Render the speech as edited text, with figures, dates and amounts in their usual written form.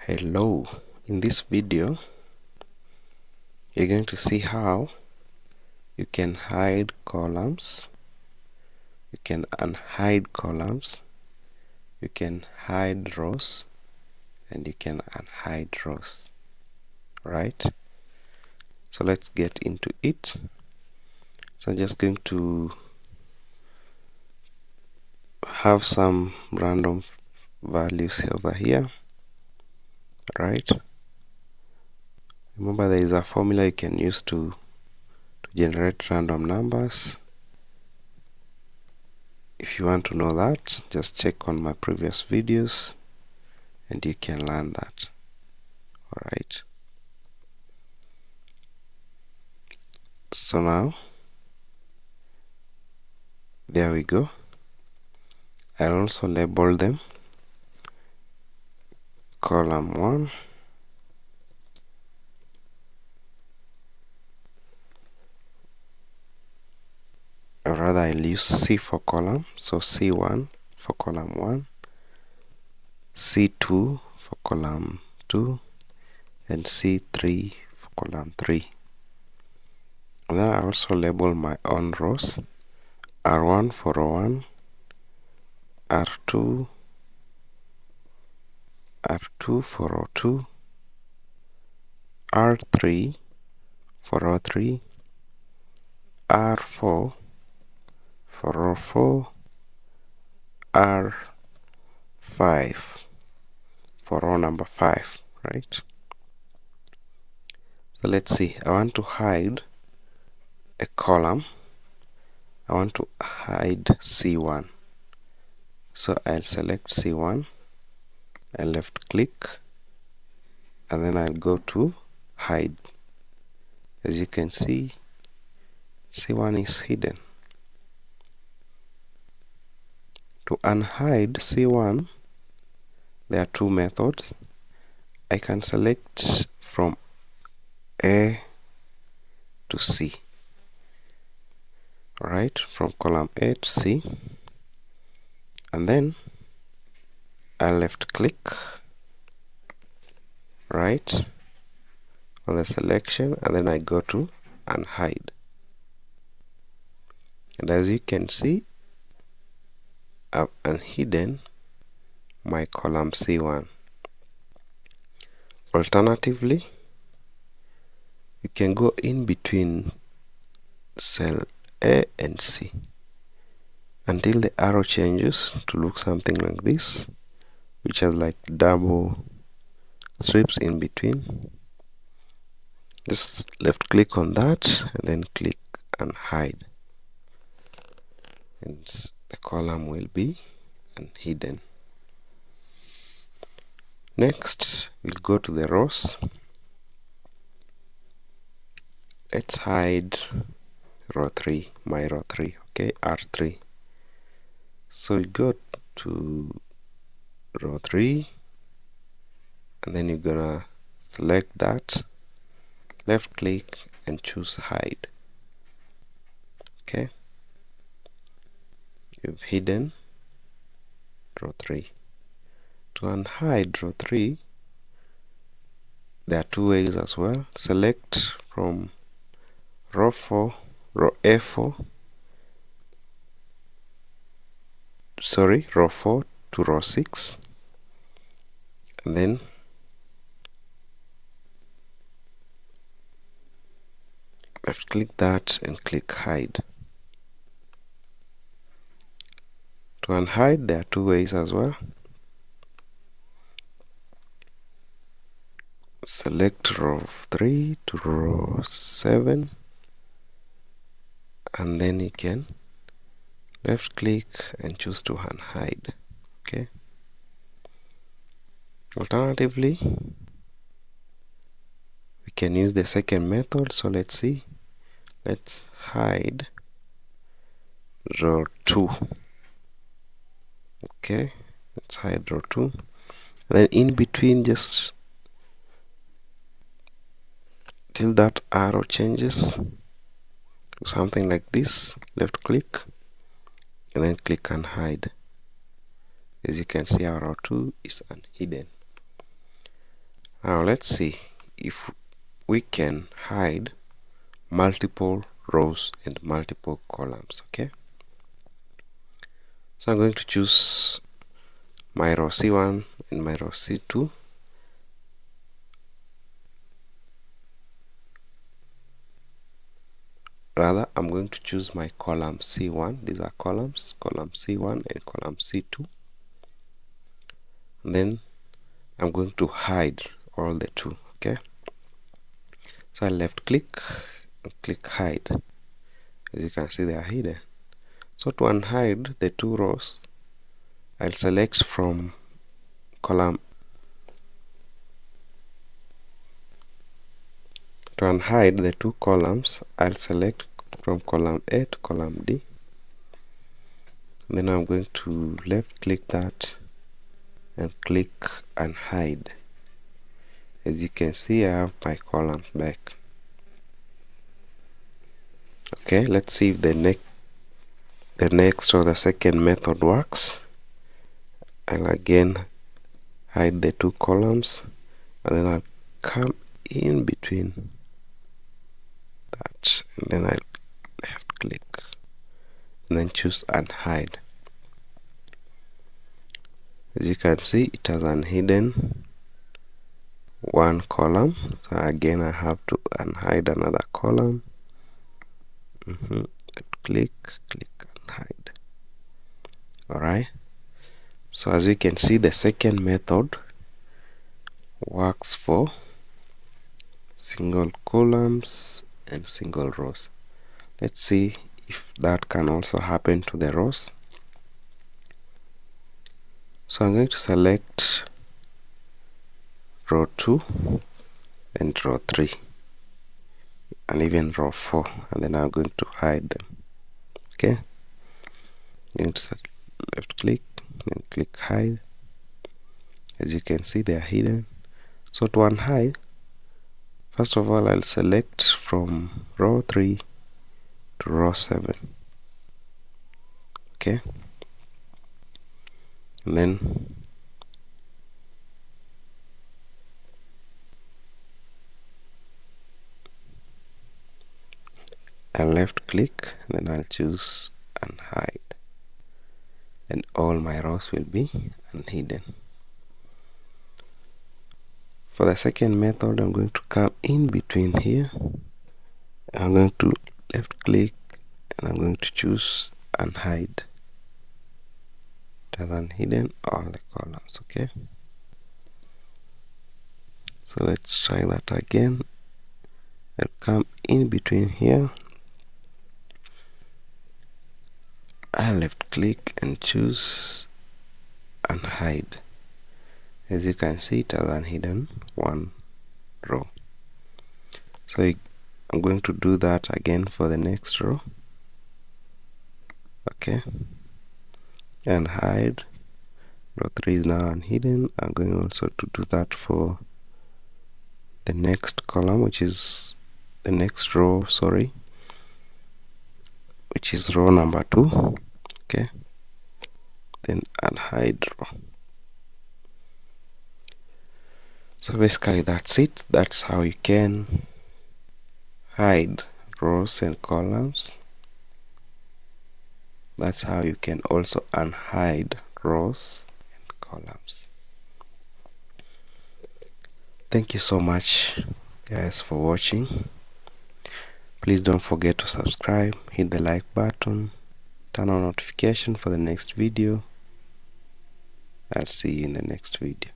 Hello, in this video you're going to see how you can hide columns, you can unhide columns, you can hide rows, and you can unhide rows. Right? So let's get into it. So I'm just going to have some random values over here. Right? Remember, there is a formula you can use to generate random numbers. If you want to know that, just check on my previous videos and you can learn that. Alright. So now, there we go. I'll also label them column 1, or rather I'll use C for column, so C1 for column 1, C2 for column 2, and C3 for column 3. And then I also label my own rows, R1 for row 1, R2 for row 2, R3 for row 3, R4 for row 4, R5 for row number 5, right? So let's see, I want to hide a column. I want to hide C1. So I'll select C1, I'll left click, and then I'll go to hide. As you can see, C1 is hidden. To unhide C1, there are two methods. I can select from A to C. Right, from column A to C, and then I left click right on the selection, and then I go to unhide. And as you can see, I've unhidden my column C1. Alternatively, you can go in between cell A and C until the arrow changes to look something like this, which has like double strips in between. Just left click on that and then click unhide, and the column will be unhidden. Next, we'll go to the rows. Let's hide row 3, my row 3, okay, R3. So you go to row 3, and then you're gonna select that, left click and choose hide. Okay, you've hidden row 3. To unhide row 3, there are two ways as well. Select from row A4, row 4 to row 6, and then left click that and click hide. To unhide, there are two ways as well. Select row 3 to row 7, and then you can left click and choose to unhide. Okay. Alternatively, we can use the second method. So let's see. Let's hide row 2. Okay, let's hide row 2. And then in between, just till that arrow changes to something like this, left click and then click unhide. As you can see, our row 2 is unhidden. Now let's see if we can hide multiple rows and multiple columns. Okay, so I'm going to choose my row C1 and my row C2. Rather, I'm going to choose my column C1. These are columns, column C1 and column C2. And then I'm going to hide all the two. Okay, so I left click and click hide. As you can see, they are hidden. So to unhide the two rows, I'll select from column. To unhide the two columns, I'll select from column A to column D. Then I'm going to left click that and click unhide. As you can see, I have my columns back. Okay, let's see if the next or the second method works. I'll again hide the two columns, and then I'll come in between that, and then I'll left click and then choose unhide. As you can see, it has unhidden one column, so again I have to unhide another column. Click unhide. Alright, so as you can see, the second method works for single columns and single rows. Let's see if that can also happen to the rows. So I'm going to select row 2 and row 3 and even row 4, and then I'm going to hide them. Okay, I'm going to left click and click hide. As you can see, they are hidden. So to unhide, first of all, I'll select from row 3 to row 7. Okay, and then I'll left click and then I'll choose unhide, and all my rows will be unhidden. For the second method, I'm going to come in between here. I'm going to left click and I'm going to choose unhide. It has unhidden all the columns. Okay, so let's try that again. I'll come in between here. I'll left click and choose unhide. As you can see, it has unhidden one row. So I'm going to do that again for the next row. Okay, and hide. Row 3 is now unhidden. I'm going also to do that for the next column, which is the next row, sorry, which is row number 2. Okay, then unhide row. So basically that's it. That's how you can hide rows and columns. That's how you can also unhide rows and columns. Thank you so much, guys, for watching. Please don't forget to subscribe, hit the like button, turn on notification for the next video. I'll see you in the next video.